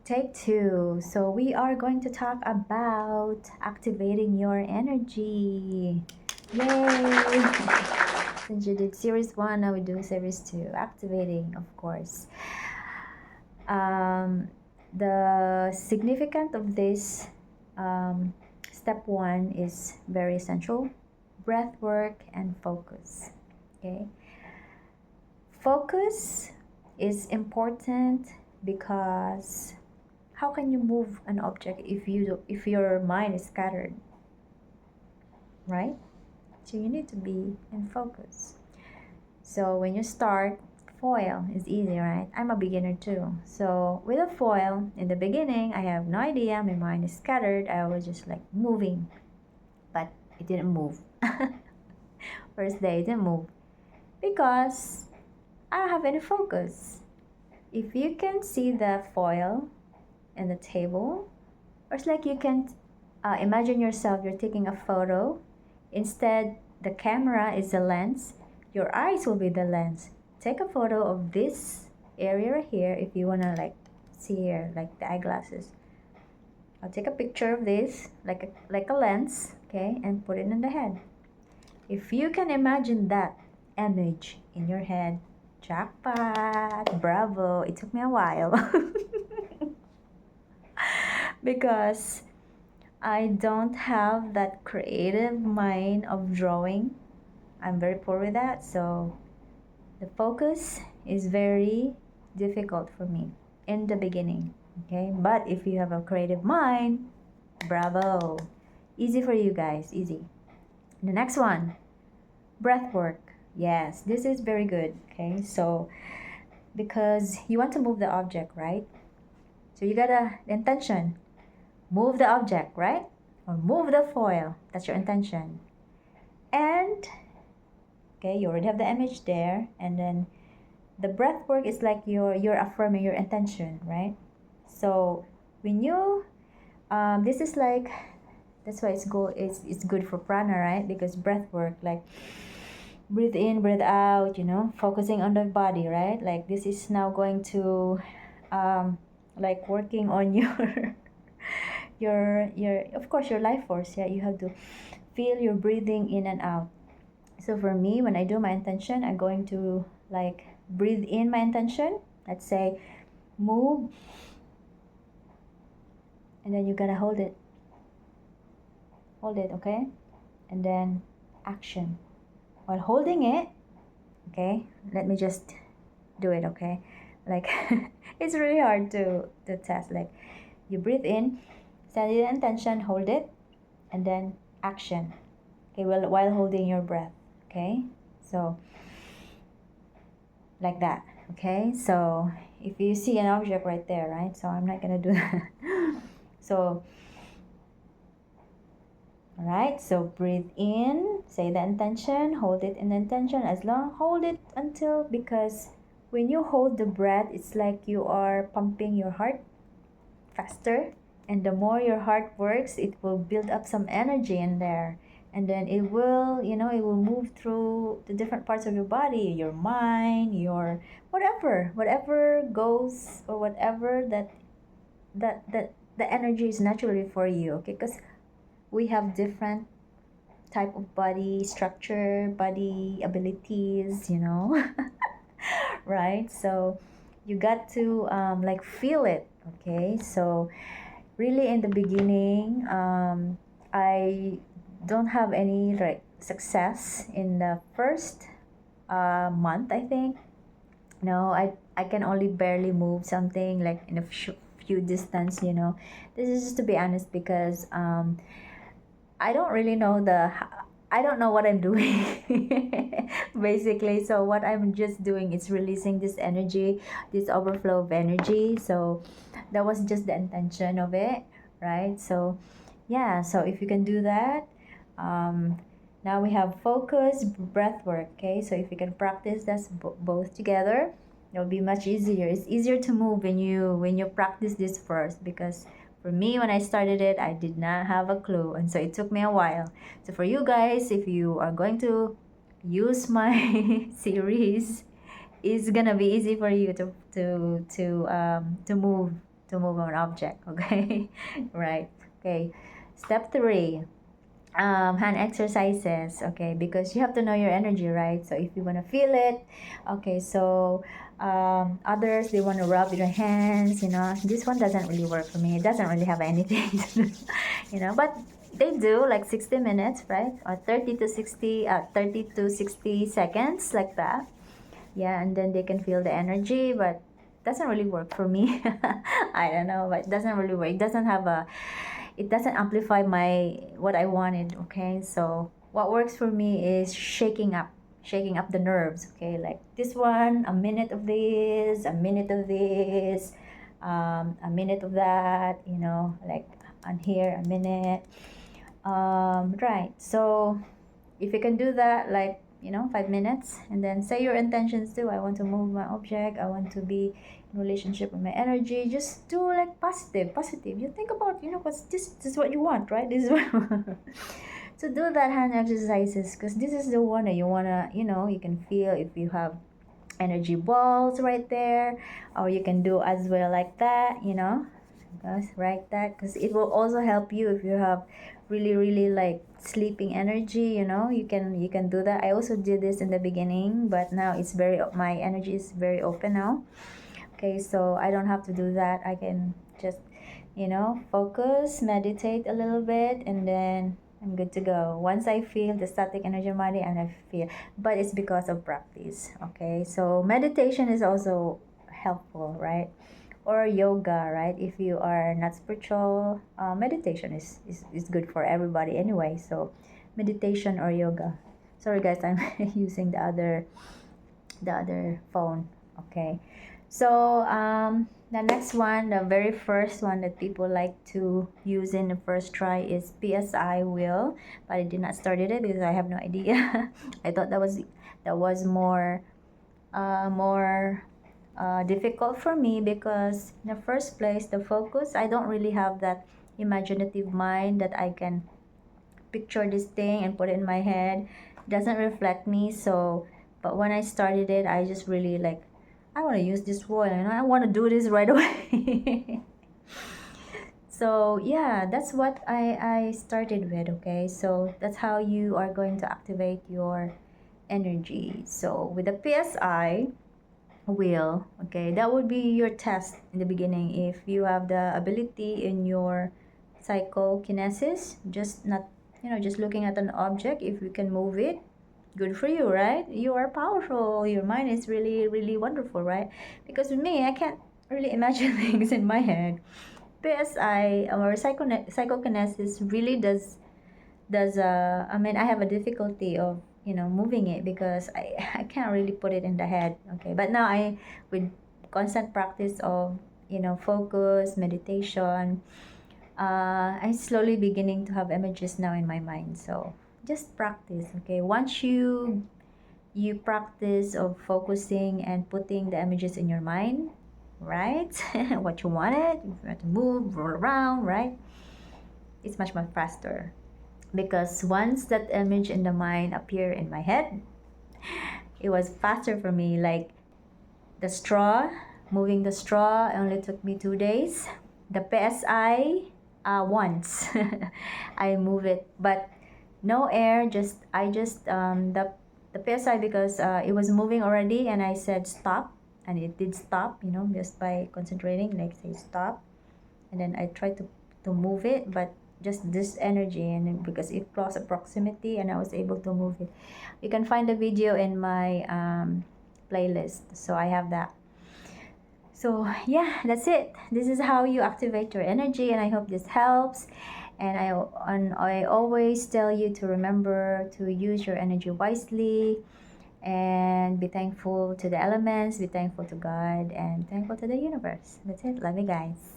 Take two. So we are going to talk about activating your energy. Yay! Since you did series one, now we do series two. Activating, of course. Um, the significance of this step one is very essential: breath work and focus. Okay, focus is important because how can you move an object if your mind is scattered, right? So you need to be in focus. So when you start, foil is easy, right? I'm a beginner too. So with a foil, in the beginning, I have no idea. My mind is scattered. I was just like moving, but it didn't move. First day, it didn't move because I don't have any focus. If you can see the foil and the table, or it's like you can imagine yourself, you're taking a photo. Instead, the camera is the lens. Your eyes will be the lens. Take a photo of this area right here if you want to like see here, like the eyeglasses. I'll take a picture of this like a lens, okay, and put it in the head. If you can imagine that image in your head, jackpot, bravo. It took me a while. Because I don't have that creative mind of drawing. I'm very poor with that, so the focus is very difficult for me in the beginning. Okay, but if you have a creative mind, bravo. Easy for you guys, easy. The next one, breath work. Yes, this is very good. Okay, so because you want to move the object, right? So you gotta intention, move the object, right? Or move the foil. That's your intention. And okay, you already have the image there, and then the breath work is like you're affirming your intention, right? So when you this is like, that's why it's good for prana, right? Because breath work, like breathe in, breathe out, focusing on the body, right? Like this is now going to like working on your your of course your life force. Yeah, you have to feel your breathing in and out. So for me, when I do my intention, I'm going to like breathe in my intention. Let's say move, and then you gotta hold it, okay? And then action. While holding it, okay, let me just do it, okay? Like it's really hard to test. Like you breathe in, set the intention, hold it, and then action. Okay, well, while holding your breath, okay? So like that, okay? So if you see an object right there, right? So I'm not gonna do that. So all right, so breathe in, say the intention, hold it in the intention hold it until, because when you hold the breath, it's like you are pumping your heart faster, and the more your heart works, it will build up some energy in there, and then it will move through the different parts of your body, your mind, your whatever goes, or whatever that the energy is naturally for you, okay? Because we have different type of body structure, body abilities, right? So you got to like feel it, okay? So really in the beginning, I don't have any like success in the first month, I think. No, I can only barely move something like in a few distance, This is just to be honest, because I don't really know I don't know what I'm doing basically. So what I'm just doing is releasing this energy, this overflow of energy. So that was just the intention of it, right? So yeah, so if you can do that, now we have focus, breath work, okay? So if you can practice that's both together, it'll be much easier. It's easier to move when you practice this first, because for me, when I started it, I did not have a clue, and so it took me a while. So for you guys, if you are going to use my series, it's gonna be easy for you to move to move an object. Okay. Right. Okay. Step 3, hand exercises. Okay, because you have to know your energy, right? So if you want to feel it, okay, so others, they want to rub your hands, this one doesn't really work for me. It doesn't really have anything to do, but they do like 60 minutes, right? Or 30 to 60 seconds, like that. Yeah, and then they can feel the energy, but doesn't really work for me. I don't know, but it doesn't really work. It doesn't amplify my what I wanted. Okay, so what works for me is shaking up the nerves. Okay, like this one, a minute of this, a minute of this, a minute of that. Like on here, a minute. Right. So if you can do that, like 5 minutes, and then say your intentions too. I want to move my object. I want to be in relationship with my energy. Just do like positive. You think about what's this is what you want, right? This is what so do that hand exercises, because this is the one that you wanna, you can feel if you have energy balls right there, or you can do as well like that, guys, right, that, because it will also help you if you have really really like sleeping energy. You can do that. I also did this in the beginning, but now my energy is very open now. Okay, so I don't have to do that. I can just focus, meditate a little bit, and then I'm good to go. Once I feel the static energy of my body, and I feel, but it's because of practice. Okay, so meditation is also helpful, right? Or yoga, right? If you are not spiritual, meditation is good for everybody anyway. So meditation or yoga. Sorry guys, I'm using the other phone. Okay, so the next one, the very first one that people like to use in the first try is PSI wheel, but I did not start it because I have no idea. I thought that was more difficult for me, because in the first place, the focus, I don't really have that imaginative mind that I can picture this thing and put it in my head. It doesn't reflect me. So but when I started it, I just really like, I want to use this word, I want to do this right away. So yeah, that's what I started with. Okay, so that's how you are going to activate your energy. So with the PSI wheel, okay, that would be your test in the beginning. If you have the ability in your psychokinesis, just not just looking at an object, if you can move it, good for you, right? You are powerful. Your mind is really really wonderful, right? Because with me, I can't really imagine things in my head. PSI or psychokinesis really does I mean, I have a difficulty of moving it, because I can't really put it in the head. Okay, but now with constant practice of focus, meditation, I'm slowly beginning to have images now in my mind. So just practice. Okay, once you practice of focusing and putting the images in your mind, right? What you wanted, if you want to move, roll around, right? It's much much faster, because once that image in the mind appear in my head, it was faster for me. Like the straw, moving the straw only took me 2 days. The PSI, once I move it, but no air. The PSI, because it was moving already, and I said stop, and it did stop. Just by concentrating, like say stop, and then I tried to move it, but just this energy, and then because it crossed a proximity, and I was able to move it. You can find the video in my playlist, so I have that. So yeah, that's it. This is how you activate your energy, and I hope this helps. And I always tell you to remember to use your energy wisely, and be thankful to the elements, be thankful to God, and thankful to the universe. That's it. Love you guys.